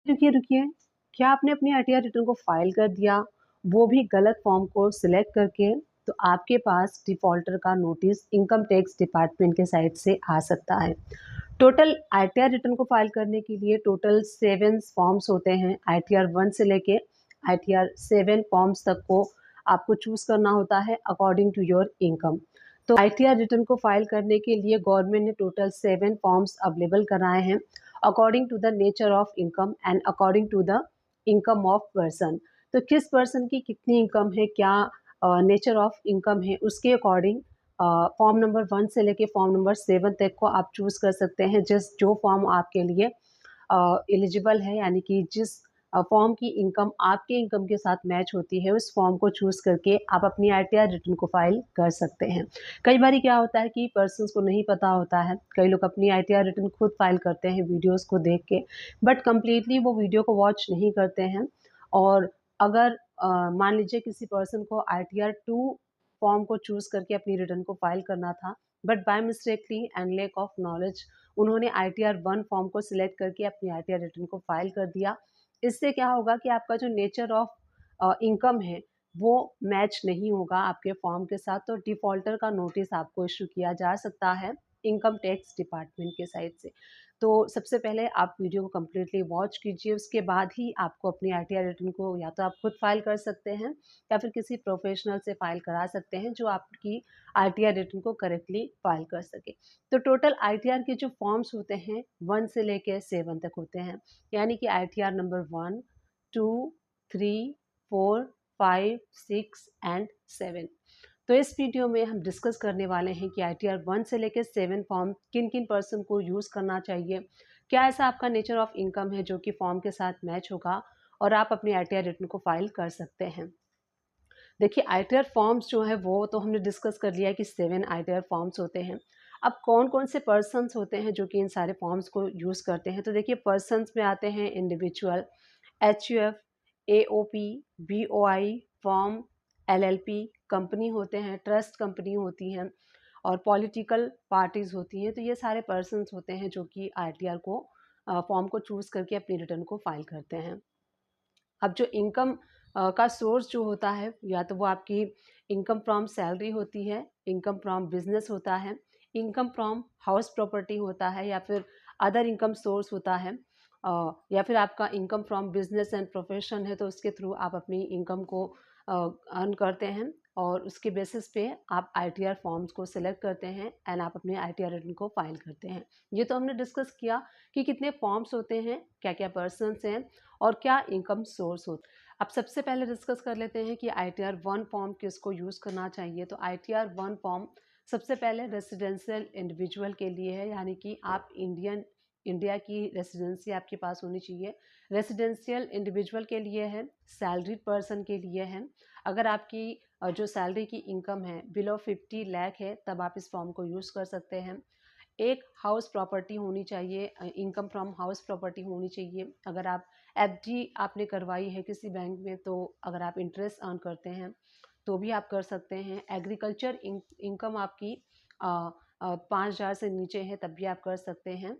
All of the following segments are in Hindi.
रुकिए, रुकिए। क्या आपने अपनी आरटीआर रिटर्न को फाइल कर दिया, वो भी गलत फॉर्म को सिलेक्ट करके? तो आपके पास डिफ़ॉल्टर का नोटिस इनकम टैक्स डिपार्टमेंट के साइड से आ सकता है। टोटल आईटीआर रिटर्न को फाइल करने के लिए टोटल 7 फॉर्म्स होते हैं। आईटीआर 1 से लेके आईटीआर 7 फॉर्म्स तक को आपको चूज़ करना होता है अकॉर्डिंग टू योर इनकम। तो आईटीआर रिटर्न को फाइल करने के लिए गवर्नमेंट ने टोटल 7 फॉर्म्स अवेलेबल कराए हैं according to the nature of income and according to the income of person. तो किस पर्सन की कितनी इनकम है, क्या नेचर ऑफ इनकम है, उसके अकॉर्डिंग फॉर्म नंबर 1 से लेके फॉर्म नंबर 7 तक को आप चूज़ कर सकते हैं। जिस जो फॉर्म आपके लिए एलिजिबल है, यानी कि जिस फॉर्म की इनकम आपके इनकम के साथ मैच होती है, उस फॉर्म को चूज़ करके आप अपनी आईटीआर रिटर्न को फाइल कर सकते हैं। कई बारी क्या होता है कि पर्सन्स को नहीं पता होता है, कई लोग अपनी आईटीआर रिटर्न खुद फाइल करते हैं वीडियोज़ को देख के, बट कंप्लीटली वो वीडियो को वॉच नहीं करते हैं। और अगर मान लीजिए किसी पर्सन को आईटीआर 2 फॉर्म को चूज़ करके अपनी रिटर्न को फाइल करना था, but by mistakenly and lack of knowledge उन्होंने आईटीआर 1 फॉर्म को सिलेक्ट करके अपनी आईटीआर रिटर्न को फाइल कर दिया। इससे क्या होगा कि आपका जो नेचर ऑफ इनकम है, वो मैच नहीं होगा आपके फॉर्म के साथ, तो डिफ़ॉल्टर का नोटिस आपको इश्यू किया जा सकता है इनकम टैक्स डिपार्टमेंट के साइड से। तो सबसे पहले आप वीडियो को कंप्लीटली वॉच कीजिए, उसके बाद ही आपको अपनी आईटीआर रिटर्न को या तो आप खुद फाइल कर सकते हैं या फिर किसी प्रोफेशनल से फाइल करा सकते हैं जो आपकी आईटीआर रिटर्न को करेक्टली फाइल कर सके। तो टोटल आईटीआर के जो फॉर्म्स होते हैं 1 से लेके 7 तक होते हैं, यानी कि आईटीआर नंबर 1, 2, 3, 4, 5, 6 एंड 7। तो इस वीडियो में हम डिस्कस करने वाले हैं कि आईटीआर 1 से लेकर 7 फॉर्म किन-किन पर्सन को यूज़ करना चाहिए। क्या ऐसा आपका नेचर ऑफ इनकम है जो कि फॉर्म के साथ मैच होगा और आप अपनी आईटीआर रिटर्न को फाइल कर सकते हैं। देखिए, आईटीआर फॉर्म्स जो है वो तो हमने डिस्कस कर लिया है कि 7 आईटीआर फॉर्म्स होते हैं। अब कौन-कौन से पर्सन्स होते हैं जो कि इन सारे फॉर्म्स को यूज़ करते हैं। तो देखिए, पर्सन्स में आते हैं individual, HUF, AOP, BOI, firm, LLP, company होते हैं, ट्रस्ट कंपनी होती हैं और पॉलिटिकल पार्टीज़ होती हैं। तो ये सारे पर्सन्स होते हैं जो कि आईटीआर को फॉर्म को चूज़ करके अपनी रिटर्न को फाइल करते हैं। अब जो इनकम का सोर्स जो होता है, या तो वो आपकी इनकम फ्रॉम सैलरी होती है, इनकम फ्रॉम बिजनेस होता है, इनकम फ्रॉम हाउस प्रॉपर्टी होता है, या फिर अदर इनकम सोर्स होता है, या फिर आपका income from business and profession है तो उसके थ्रू आप अपनी इनकम को अर्न करते हैं और उसके बेसिस पे आप आईटीआर फॉर्म्स को सिलेक्ट करते हैं एंड आप अपने आईटीआर रिटर्न को फाइल करते हैं। ये तो हमने डिस्कस किया कि कितने फॉर्म्स होते हैं, क्या क्या पर्सन्स हैं और क्या इनकम सोर्स होता है। अब सबसे पहले डिस्कस कर लेते हैं कि आईटीआर 1 फॉर्म किसको यूज़ करना चाहिए। तो आईटीआर 1 फॉर्म सबसे पहले रेसिडेंशियल इंडिविजुअल के लिए है, यानी कि आप इंडिया की रेसिडेंसी आपके पास होनी चाहिए। रेसिडेंशियल इंडिविजुअल के लिए है, सैलरीड पर्सन के लिए है। अगर आपकी जो सैलरी की इनकम है बिलो 50 लाख है, तब आप इस फॉर्म को यूज़ कर सकते हैं। एक हाउस प्रॉपर्टी होनी चाहिए, इनकम फ्रॉम हाउस प्रॉपर्टी होनी चाहिए। अगर आप एफडी आपने करवाई है किसी बैंक में, तो अगर आप इंटरेस्ट अर्न करते हैं तो भी आप कर सकते हैं। एग्रीकल्चर इनकम आपकी 5,000 से नीचे है, तब भी आप कर सकते हैं।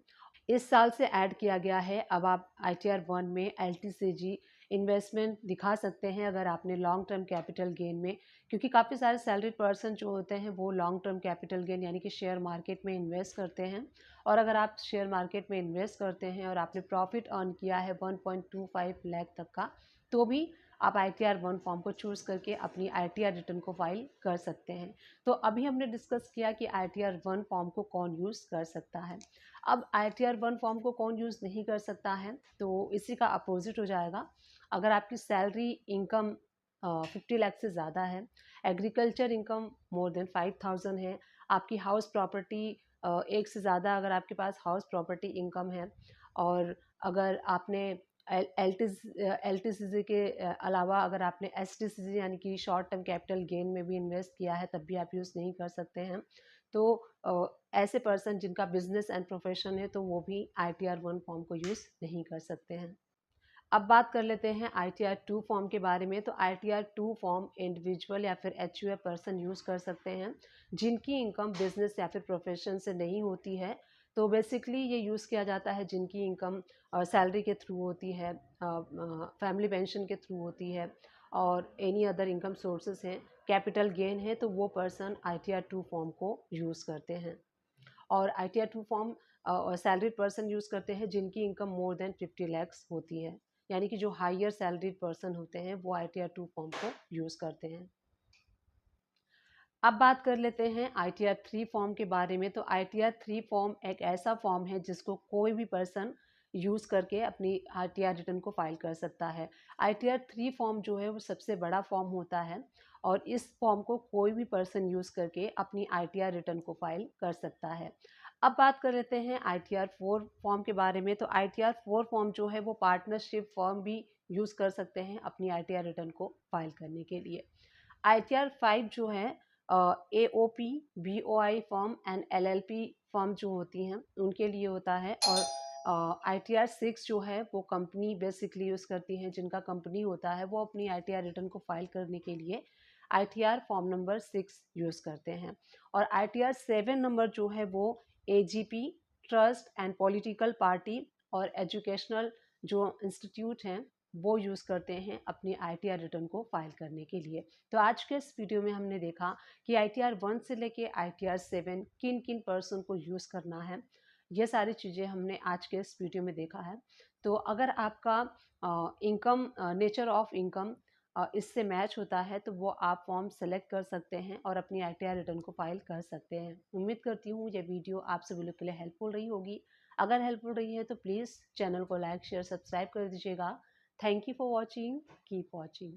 इस साल से ऐड किया गया है, अब आप आईटीआर 1 में एलटीसीजी इन्वेस्टमेंट दिखा सकते हैं अगर आपने लॉन्ग टर्म कैपिटल गेन में, क्योंकि काफ़ी सारे सैलरीड पर्सन जो होते हैं वो लॉन्ग टर्म कैपिटल गेन यानी कि शेयर मार्केट में इन्वेस्ट करते हैं। और अगर आप शेयर मार्केट में इन्वेस्ट करते हैं और आपने प्रॉफिट अर्न किया है 1.25 लाख तक का, तो भी आप आईटीआर 1 फॉर्म को चूज़ करके अपनी आईटीआर रिटर्न को फाइल कर सकते हैं। तो अभी हमने डिस्कस किया कि आईटीआर 1 फॉर्म को कौन यूज़ कर सकता है। अब आईटीआर 1 फॉर्म को कौन यूज़ नहीं कर सकता है, तो इसी का अपोजिट हो जाएगा। अगर आपकी सैलरी इनकम 50 लाख से ज़्यादा है, एग्रीकल्चर इनकम मोर देन 5,000 है, आपकी हाउस प्रॉपर्टी एक से ज़्यादा अगर आपके पास हाउस प्रॉपर्टी इनकम है, और अगर आपने एलटीसीजी के अलावा अगर आपने एसटीसीजी यानी कि शॉर्ट टर्म कैपिटल गेन में भी इन्वेस्ट किया है, तब भी आप यूज़ नहीं कर सकते हैं। तो ऐसे पर्सन जिनका बिजनेस एंड प्रोफेशन है, तो वो भी आईटीआर 1 फॉर्म को यूज़ नहीं कर सकते हैं। अब बात कर लेते हैं आईटीआर 2 फॉर्म के बारे में। तो आईटीआर 2 फॉर्म इंडिविजुअल या फिर एचयूएफ पर्सन यूज़ कर सकते हैं जिनकी इनकम बिजनेस या फिर प्रोफेशन से नहीं होती है, तो बेसिकली ये यूज़ किया जाता है जिनकी इनकम सैलरी के थ्रू होती है, फैमिली पेंशन के थ्रू होती है और एनी अदर इनकम सोर्सेज हैं, कैपिटल गेन है, तो वो पर्सन ITR 2 फॉर्म को यूज़ करते हैं। और ITR 2 form salaried person use करते हैं जिनकी इनकम मोर देन 50 लैक्स होती है, यानी कि जो हायर सैलरीड पर्सन होते हैं वो ITR 2 फॉर्म को यूज़ करते हैं। अब बात कर लेते हैं ITR 3 फॉर्म के बारे में। तो ITR 3 फॉर्म एक ऐसा फॉर्म है जिसको कोई भी पर्सन यूज़ करके अपनी ITR रिटर्न को फाइल कर सकता है। ITR 3 फॉर्म जो है वो सबसे बड़ा फॉर्म होता है और इस फॉर्म को कोई भी पर्सन यूज़ करके अपनी ITR रिटर्न को फाइल कर सकता है। अब बात कर लेते हैं ITR 4 फॉर्म के बारे में। तो ITR 4 फॉर्म जो है वो पार्टनरशिप फॉर्म भी यूज़ कर सकते हैं अपनी ITR रिटर्न को फाइल करने के लिए। ITR 5 जो है AOP, BOI firm and LLP firm जो होती हैं उनके लिए होता है। और ITR 6 जो है वो कंपनी बेसिकली यूज़ करती हैं, जिनका कंपनी होता है वो अपनी ITR रिटर्न को फाइल करने के लिए ITR फॉर्म नंबर 6 यूज़ करते हैं। और ITR 7 नंबर जो है वो AGP, trust and political party और एजुकेशनल जो इंस्टीट्यूट हैं वो यूज़ करते हैं अपनी ITR रिटर्न को फाइल करने के लिए। तो आज के इस वीडियो में हमने देखा कि ITR 1 से लेके ITR 7 किन किन पर्सन को यूज़ करना है। ये सारी चीज़ें हमने आज के इस वीडियो में देखा है। तो अगर आपका इनकम नेचर ऑफ इनकम इससे मैच होता है तो वो आप फॉर्म सेलेक्ट कर सकते हैं और अपनी ITR रिटर्न को फाइल कर सकते हैं। उम्मीद करती हूँ ये वीडियो आप सभी लोग के लिए हेल्पफुल रही होगी। अगर हेल्पफुल रही है तो प्लीज़ चैनल को लाइक शेयर सब्सक्राइब कर दीजिएगा। Thank you for watching, keep watching.